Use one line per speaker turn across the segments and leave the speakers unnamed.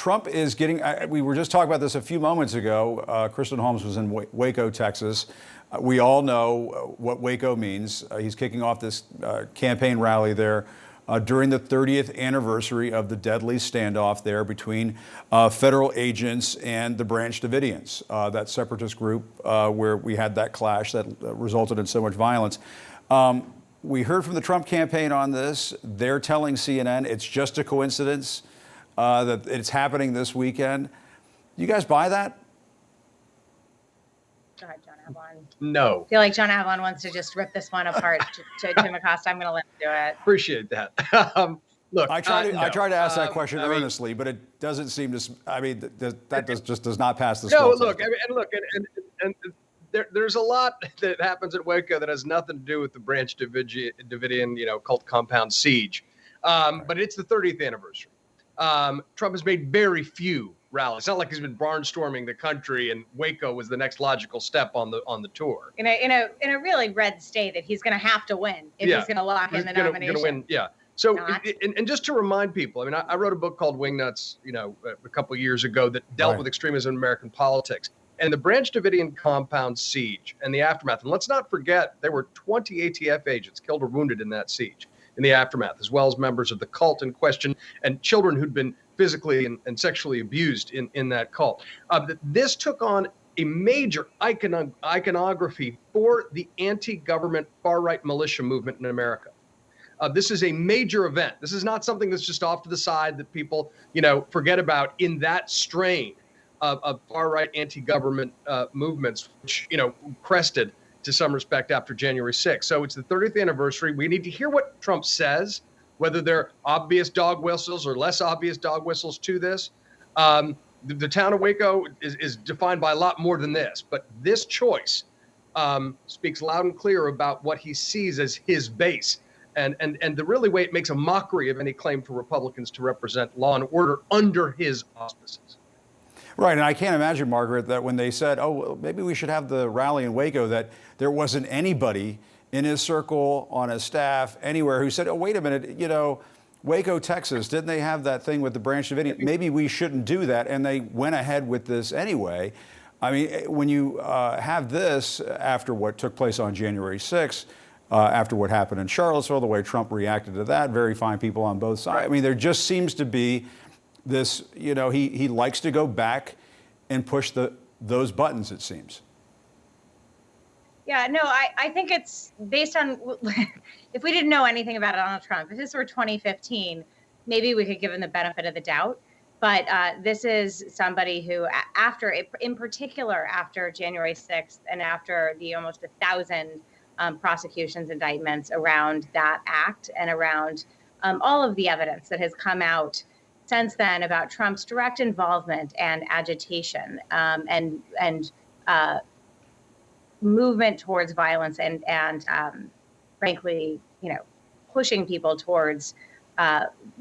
Trump is getting, we were just talking about this a few moments ago. Kristen Holmes was in Waco, Texas. We all know what Waco means. He's kicking off this campaign rally there during the 30th anniversary of the deadly standoff there between federal agents and the Branch Davidians, that separatist group where we had that clash that resulted in so much violence. We heard from the Trump campaign on this. They're telling CNN it's just a coincidence that it's happening this weekend. You guys buy that?
Go ahead, John Avlon.
No.
I feel like John Avlon wants to just rip this one apart to Tim Acosta. I'm going to let him do it.
Appreciate that. Look,
I try to ask that question earnestly, but it doesn't seem to. I mean, just does not pass the.
No, look, and there's a lot that happens at Waco that has nothing to do with the Branch Davidian, cult compound siege. But it's the 30th anniversary. Trump has made very few rallies. It's not like he's been barnstorming the country, and Waco was the next logical step on the tour.
In a really red state that he's going to have to win if he's going to lock in the nomination.
Gonna win, yeah. So, and just to remind people, I mean, I wrote a book called Wingnuts, a couple of years ago that dealt with extremism in American politics. And the Branch Davidian compound siege and the aftermath. And let's not forget, there were 20 ATF agents killed or wounded in that siege, in the aftermath, as well as members of the cult in question and children who'd been physically and sexually abused in that cult. This took on a major iconography for the anti-government far-right militia movement in America. This is a major event. This is not something that's just off to the side that people, forget about in that strain of far-right anti-government movements, which, crested to some respect after January 6th. So it's the 30th anniversary. We need to hear what Trump says, whether there are obvious dog whistles or less obvious dog whistles to this. The town of Waco is defined by a lot more than this, but this choice speaks loud and clear about what he sees as his base. And the really way it makes a mockery of any claim for Republicans to represent law and order under his auspices.
Right, and I can't imagine, Margaret, that when they said, oh, well, maybe we should have the rally in Waco, that there wasn't anybody in his circle, on his staff, anywhere who said, oh, wait a minute, Waco, Texas, didn't they have that thing with the Branch Davidian? Maybe we shouldn't do that, and they went ahead with this anyway. I mean, when you have this after what took place on January 6th, after what happened in Charlottesville, the way Trump reacted to that, very fine people on both sides. I mean, there just seems to be this, he likes to go back and push those buttons, it seems.
Yeah, no, I think it's based on, if we didn't know anything about Donald Trump, if this were 2015, maybe we could give him the benefit of the doubt. But this is somebody who, in particular, after January 6th and after the almost 1,000 prosecutions, indictments around that act and around all of the evidence that has come out since then about Trump's direct involvement and agitation and movement towards violence and frankly, pushing people towards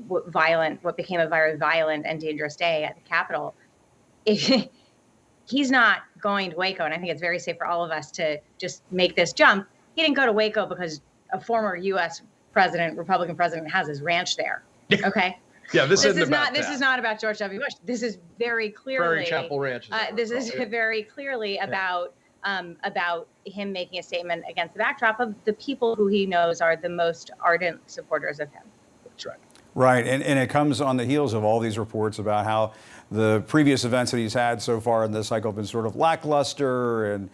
what became a very violent and dangerous day at the Capitol. He's not going to Waco, and I think it's very safe for all of us to just make this jump. He didn't go to Waco because a former U.S. Republican president, has his ranch there. Okay.
Yeah, this is
not about George W. Bush. This is very clearly
Prairie Chapel Ranch.
This is very clearly about him making a statement against the backdrop of the people who he knows are the most ardent supporters of him.
That's right.
Right, and it comes on the heels of all these reports about how the previous events that he's had so far in this cycle have been sort of lackluster, and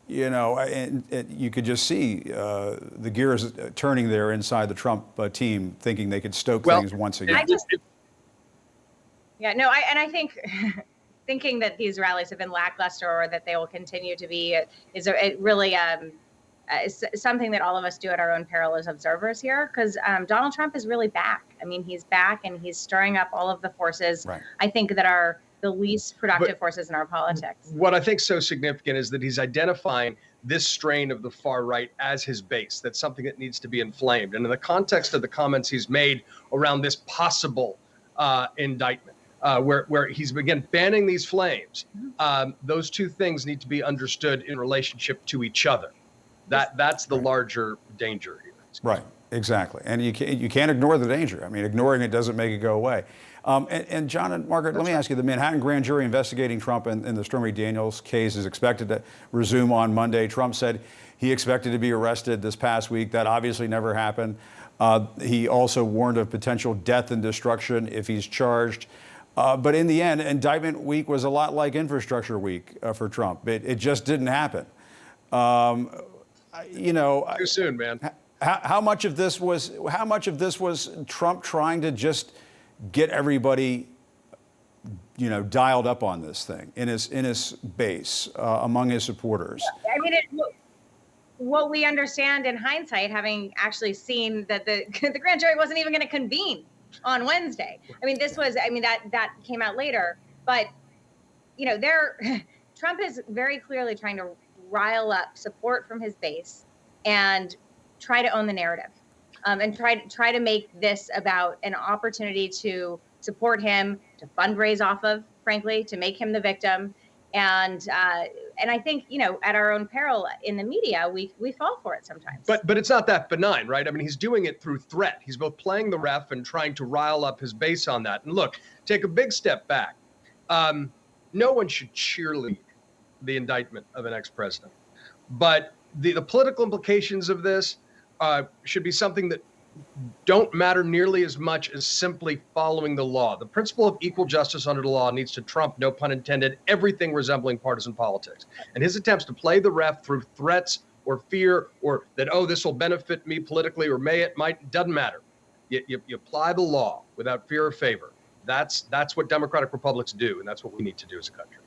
you could just see the gears turning there inside the Trump team, thinking they could stoke things once again.
I think thinking that these rallies have been lackluster or that they will continue to be is something that all of us do at our own peril as observers here, because Donald Trump is really back. I mean, he's back and he's stirring up all of the forces, right, I think, that are the least productive forces in our politics.
What I think is so significant is that he's identifying this strain of the far right as his base. That's something that needs to be inflamed. And in the context of the comments he's made around this possible indictment, where he's, again, banning these flames, those two things need to be understood in relationship to each other. That's the larger danger here.
Right, exactly. And you can't ignore the danger. I mean, ignoring it doesn't make it go away. And John and Margaret, let me ask you, the Manhattan grand jury investigating Trump in the Stormy Daniels case is expected to resume on Monday. Trump said he expected to be arrested this past week. That obviously never happened. He also warned of potential death and destruction if he's charged. But in the end, indictment week was a lot like infrastructure week for Trump. It just didn't happen.
Too soon, man.
How much of this was Trump trying to just get everybody, dialed up on this thing in his base among his supporters?
I mean, what we understand in hindsight, having actually seen that the grand jury wasn't even going to convene on Wednesday. I mean, that came out later, but Trump is very clearly trying to rile up support from his base and try to own the narrative, and try to make this about an opportunity to support him, to fundraise off of, frankly, to make him the victim. And I think, at our own peril in the media, we fall for it sometimes.
But it's not that benign, right? I mean, he's doing it through threat. He's both playing the ref and trying to rile up his base on that. And look, take a big step back. No one should cheerlead the indictment of an ex-president. But the political implications of this should be something that don't matter nearly as much as simply following the law. The principle of equal justice under the law needs to trump, no pun intended, everything resembling partisan politics. And his attempts to play the ref through threats or fear or that, this will benefit me politically or might, doesn't matter. You apply the law without fear or favor. That's what democratic republics do, and that's what we need to do as a country.